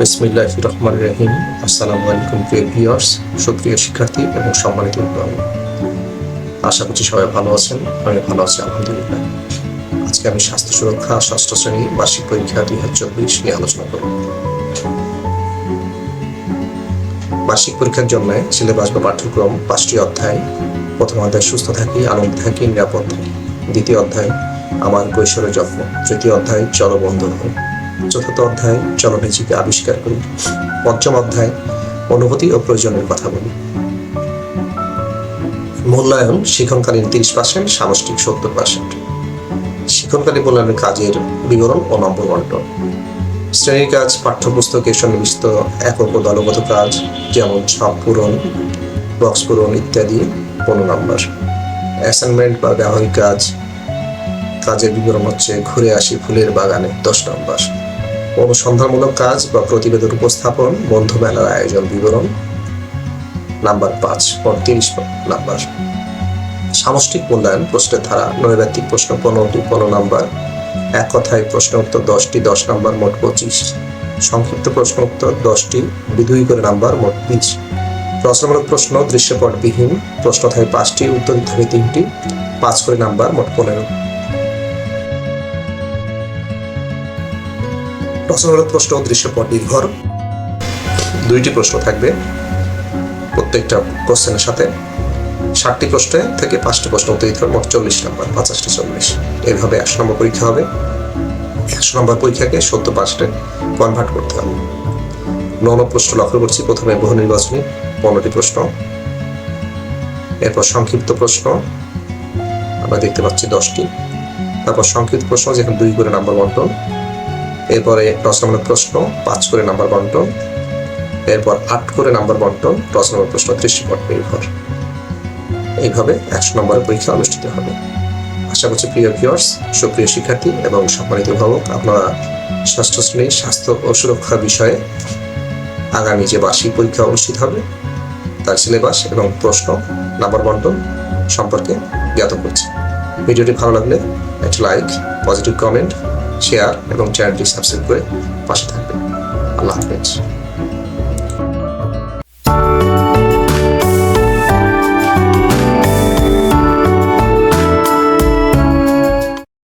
বিসমিল্লাহির রহমানির রহিম। আসসালামু আলাইকুম প্রিয় ভিউয়ার্স, সুপ্রিয় শিক্ষার্থী এবং সম্মানিত অভিভাবক। আশা করছি সবাই ভালো আছেন। আমি ভালো আছি আলহামদুলিল্লাহ। আজকে আমি স্বাস্থ্য সুরক্ষা ষষ্ঠ শ্রেণী বার্ষিক পরীক্ষা 2024 নিয়ে আলোচনা করব। বার্ষিক পরীক্ষার জন্য সিলেবাস বা পাঠ্যক্রম 5টি অধ্যায়। প্রথম অধ্যায় সুস্থ থাকি, আনন্দ থাকি, নিরাপদ থাকি। দ্বিতীয় অধ্যায় আমার কৈশোরের যত্ন। তৃতীয় অধ্যায় চলো বন্ধু হই। চতুর্থ অধ্যায় চলো নিজেকে আবিষ্কার করি। পঞ্চম অধ্যায় অনুভূতি ও প্রয়োজনের কথা বলি। মূল্যায়ন শিক্ষণকালীন 30%, সামষ্টিক 70%। শিক্ষণকালীন মূল্যায়নের কাজের বিবরণ ও নম্বর বন্টন। শ্রেণীর কাজ পাঠ্যপুস্তকে সন্নিবেশিত একক ও দলগত কাজ, যেমন ছক পূরণ, বক্স পূরণ ইত্যাদি 15 নম্বর। অ্যাসাইনমেন্ট বা ব্যবহারিক কাজ, কাজের বিবরণ হচ্ছে ঘুরে আসি ফুলের বাগানে 10 নম্বর। অনুসন্ধানমূলক কাজ বা প্রতিবেদন উপস্থাপন, বন্ধু মেলার আয়োজন বিবরণ নাম্বার 5, 30 নাম্বার। সামষ্টিক মূল্যায়ন প্রশ্নের ধারা, নৈর্ব্যক্তিক প্রশ্ন 15টি 15 নাম্বার, এক কথায় প্রশ্ন উত্তর 10টি 10 নাম্বার, মোট 25। সংক্ষিপ্ত প্রশ্ন উত্তর 10টি, 2 করে নাম্বার, মোট 20। রচনামূলক প্রশ্ন দৃশ্যপটবিহীন, প্রশ্ন থাকে 5টি, উত্তর দিতে হবে 3টি, 5 করে নাম্বার, মোট 15। রচনামূলক প্রশ্ন দৃশ্যপট নির্ভর, 2টি প্রশ্ন থাকবে প্রত্যেকটা কোশ্চেনের সাথে। 60টি প্রশ্নে থেকে 5টি প্রশ্ন উত্তর দিতে হবে, মোট 40 নাম্বার, 50টি 40। এইভাবে 100 নম্বর পরীক্ষা হবে। 100 নম্বর পরীক্ষাকে 70% কনভার্ট করতে হবে। 9 প্রশ্ন লক্ষ্য করছি। প্রথমে বহু নির্বাচনী 15টি প্রশ্ন, এরপর সংক্ষিপ্ত প্রশ্ন আমরা দেখতে পাচ্ছি 10টি, তারপর সংক্ষিপ্ত প্রশ্ন যেখানে 2 করে নাম্বার বন্টন, এরপরে রচনামূলক প্রশ্ন 5 করে নাম্বার বন্টন, এরপর 8 করে নাম্বার বন্টন, রচনামূলক প্রশ্ন দৃশ্যপট নির্ভর। এইভাবে 100 নম্বরের পরীক্ষা অনুষ্ঠিত হবে। আশা করছি প্রিয় ভিউয়ার্স, সুপ্রিয় শিক্ষার্থী এবং সম্মানিত অভিভাবক, আপনারা ষষ্ঠ শ্রেণীর স্বাস্থ্য ও সুরক্ষা বিষয়ে আগামী যে বার্ষিক পরীক্ষা অনুষ্ঠিত হবে তার সিলেবাস এবং প্রশ্ন নাম্বার বন্টন সম্পর্কে জ্ঞাত করছি। ভিডিওটি ভালো লাগলে একটা লাইক, পজিটিভ কমেন্ট, শেয়ার এবং চ্যানেলটি সাবস্ক্রাইব করে পাশে থাকবেন। আল্লাহ হাফেজ।